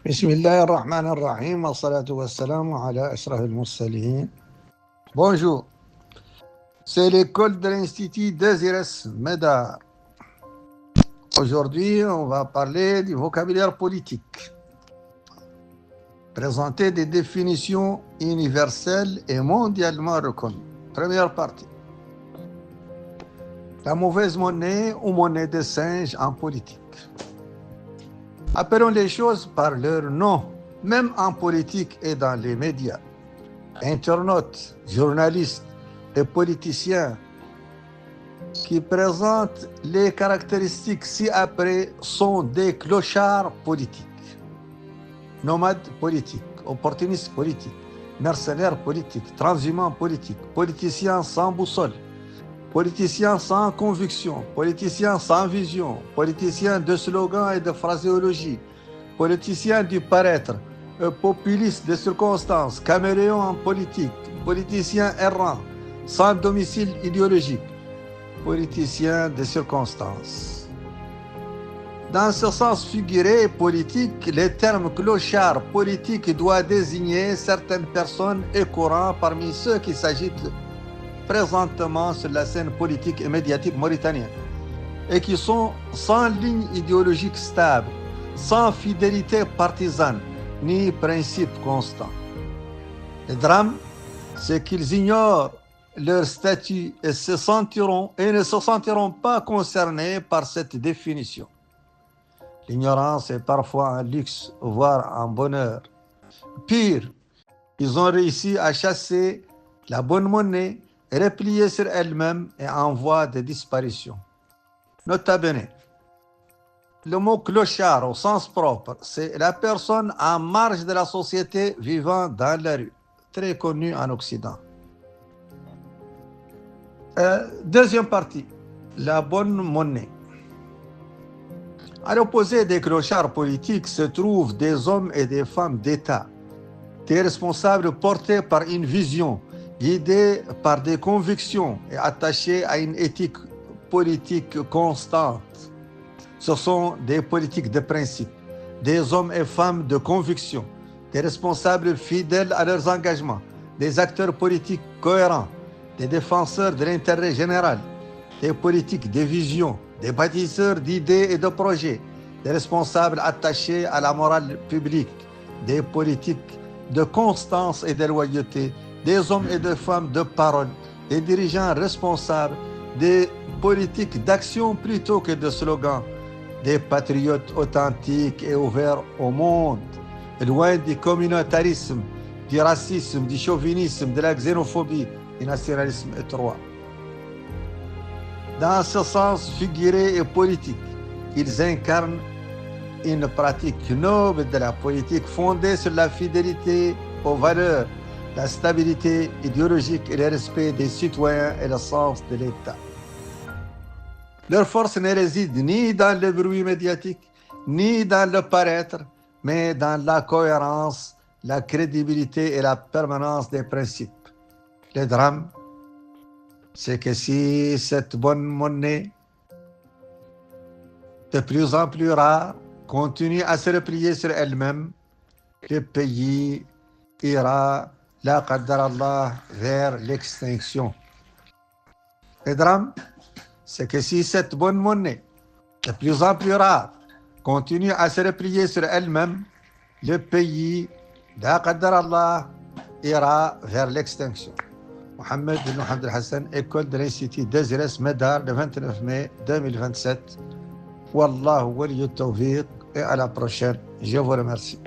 بسم الله الرحمن الرحيم والصلاة والسلام على أشرف المرسلين. Bonjour, c'est l'école de l'Institut Désirès Médard. Aujourd'hui, on va parler du vocabulaire politique. Présenter des définitions universelles et mondialement reconnues. Première partie. La mauvaise monnaie ou monnaie de singe en politique. Appelons les choses par leur nom, même en politique et dans les médias. Internautes, journalistes et politiciens qui présentent les caractéristiques ci-après sont des clochards politiques, nomades politiques, opportunistes politiques, mercenaires politiques, transhumants politiques, politiciens sans boussole, politiciens sans conviction, politiciens sans vision, politiciens de slogans et de phraséologie, politiciens du paraître, populistes de circonstances, caméléons en politique, politiciens errants, sans domicile idéologique, politiciens de circonstances. Dans ce sens figuré politique, le terme clochard politique doit désigner certaines personnes et courants parmi ceux qui s'agitent présentement sur la scène politique et médiatique mauritanienne et qui sont sans ligne idéologique stable, sans fidélité partisane ni principe constant. Le drame, c'est qu'ils ignorent leur statut et ne se sentiront pas concernés par cette définition. L'ignorance est parfois un luxe, voire un bonheur. Pire, ils ont réussi à chasser la bonne monnaie, repliée sur elle-même et en voie de disparition. Nota bene, le mot clochard au sens propre, c'est la personne en marge de la société vivant dans la rue, très connue en Occident. Deuxième partie, la bonne monnaie. À l'opposé des clochards politiques se trouvent des hommes et des femmes d'État, des responsables portés par une vision, guidés par des convictions et attachés à une éthique politique constante. Ce sont des politiques de principe, des hommes et femmes de conviction, des responsables fidèles à leurs engagements, des acteurs politiques cohérents, des défenseurs de l'intérêt général, des politiques de vision, des bâtisseurs d'idées et de projets, des responsables attachés à la morale publique, des politiques de constance et de loyauté, des hommes et des femmes de parole, des dirigeants responsables, des politiques d'action plutôt que de slogans, des patriotes authentiques et ouverts au monde, loin du communautarisme, du racisme, du chauvinisme, de la xénophobie, du nationalisme étroit. Dans ce sens figuré et politique, ils incarnent une pratique noble de la politique fondée sur la fidélité aux valeurs, la stabilité idéologique et le respect des citoyens et le sens de l'État. Leur force ne réside ni dans le bruit médiatique, ni dans le paraître, mais dans la cohérence, la crédibilité et la permanence des principes. Le drame, c'est que si cette bonne monnaie, de plus en plus rare, continue à se replier sur elle-même, le pays ira, la qaddar Allah, vers l'extinction. Le drame, c'est que si cette bonne monnaie, de plus en plus rare, continue à se replier sur elle-même, le pays, la qaddar Allah, ira vers l'extinction. Mohamed bin Mohamed Hassan, école de l'Institut Désirès Médard, le 29 mai 2027. Wallahu waliyu tawfiq et à la prochaine. Je vous remercie.